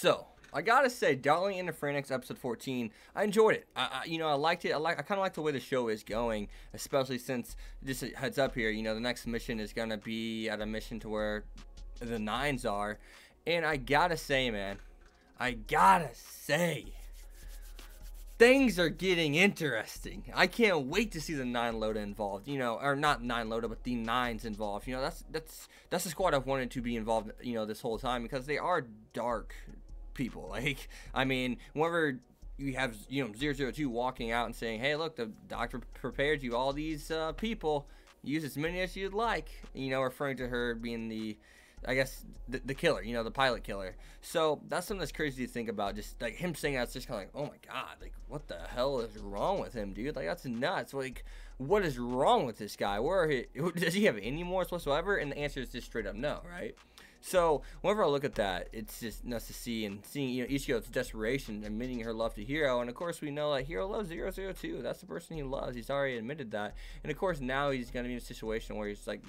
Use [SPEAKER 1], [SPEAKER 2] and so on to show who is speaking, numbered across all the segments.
[SPEAKER 1] So, I gotta say, Darling in the FranXX episode 14, I enjoyed it. I liked it. I kind of like the way the show is going, especially since, just a heads up here, the next mission is gonna be at a mission to where the nines are. And I gotta say, man, things are getting interesting. I can't wait to see the 9 Loda involved, or not 9 Loda, but the 9s involved. That's the squad I've wanted to be involved, this whole time, because they are dark people. Like, I mean, whenever you have, 002 walking out and saying, hey, look, the doctor prepared you all these people, use as many as you'd like, referring to her being the, I guess, the killer, the pilot killer. So that's something that's crazy to think about. Just like him saying that's just kind of like, oh my god, like what the hell is wrong with him, dude? Like, that's nuts. Like, what is wrong with this guy? Does he have any remorse whatsoever? And the answer is just straight up no, right? So whenever I look at that, it's just nuts to see, and seeing Ichigo's desperation, admitting her love to Hiro. And of course we know that Hiro loves 002. That's the person he loves. He's already admitted that. And of course now he's gonna be in a situation where he's like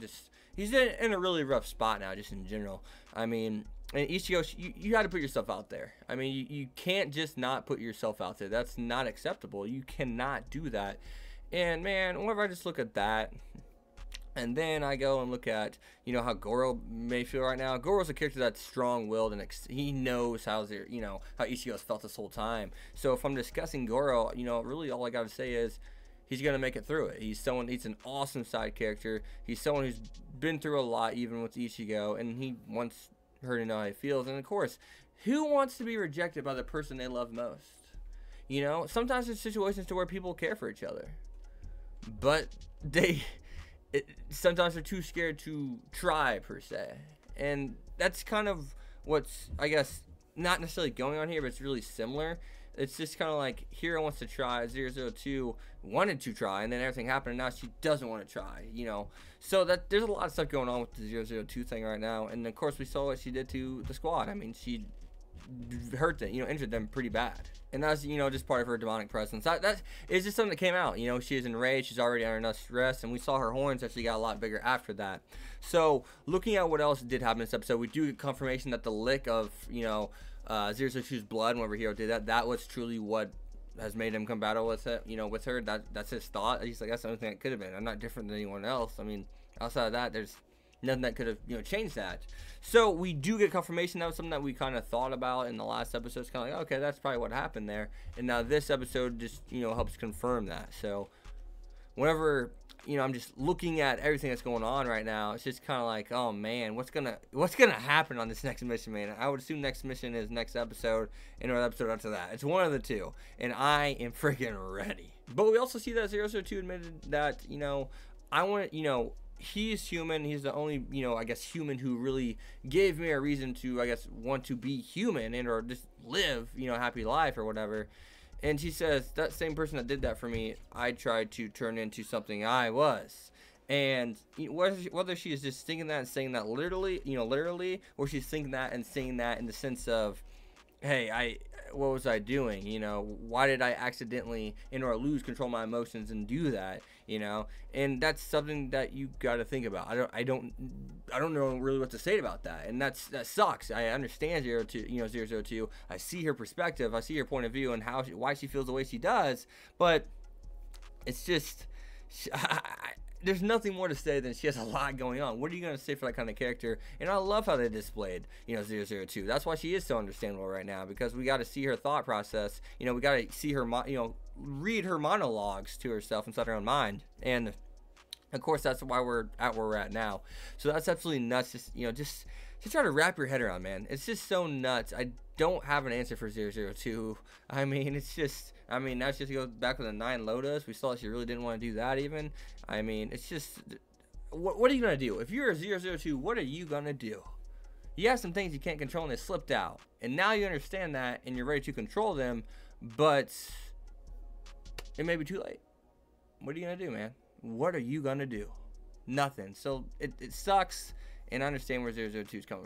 [SPEAKER 1] he's in a really rough spot now, just in general. I mean, and Ichigo, you got to put yourself out there. I mean, you can't just not put yourself out there. That's not acceptable. You cannot do that. And man, whenever I just look at that, and then I go and look at, how Goro may feel right now. Goro's a character that's strong-willed, and he knows how Ichigo's felt this whole time. So if I'm discussing Goro, really all I got to say is he's going to make it through it. He's an awesome side character. He's someone who's been through a lot, even with Ichigo, and he wants her to know how he feels. And of course, who wants to be rejected by the person they love most? Sometimes there's situations to where people care for each other, but sometimes they're too scared to try, per se. And that's kind of what's, I guess, not necessarily going on here, but it's really similar. It's just kind of like Hiro wants to try, 002 wanted to try, and then everything happened, and now she doesn't want to try, So there's a lot of stuff going on with the 002 thing right now. And of course we saw what she did to the squad. I mean, she hurt them, injured them pretty bad. And that's, just part of her demonic presence. That is just something that came out. She is enraged. She's already under enough stress. And we saw her horns actually got a lot bigger after that. So, looking at what else did happen in this episode, we do get confirmation that the lick of, 002's blood whenever Hiro did that was truly what has made him come battle with it, with her. That's his thought. He's like, that's the only thing that could have been. I'm not different than anyone else. I mean, outside of that, there's nothing that could have, changed that. So we do get confirmation. That was something that we kind of thought about in the last episode. It's kind of like, okay, that's probably what happened there. And now this episode just, helps confirm that. So whenever, I'm just looking at everything that's going on right now, it's just kind of like, oh man, what's gonna happen on this next mission, man? I would assume next mission is next episode, and or episode after that. It's one of the two, and I am freaking ready. But we also see that 002 admitted that, I want, he's human. He's the only, I guess, human who really gave me a reason to, I guess, want to be human and or just live, a happy life or whatever. And she says, that same person that did that for me, I tried to turn into something I was. And whether she is just thinking that and saying that literally, or she's thinking that and saying that in the sense of, hey, what was I doing? Why did I accidentally or lose control of my emotions and do that? And that's something that you got to think about. I don't know really what to say about that, and that sucks. I understand 002. I see her perspective, I see her point of view, and why she feels the way she does. But it's just, there's nothing more to say than she has a lot going on. What are you going to say for that kind of character? And I love how they displayed, 002. That's why she is so understandable right now, because we got to see her thought process. We got to see her, read her monologues to herself inside her own mind. And of course, that's why we're at where we're at now. So that's absolutely nuts. Just try to wrap your head around, man. It's just so nuts. I don't have an answer for 002. I mean, it's just, now she has to go back with the 9 Lodas. We saw she really didn't want to do that even. I mean, it's just, what are you going to do? If you're a 002, what are you going to do? You have some things you can't control and they slipped out. And now you understand that and you're ready to control them, but it may be too late. What are you going to do, man? What are you going to do? Nothing. So it sucks, and I understand where 002 is coming from.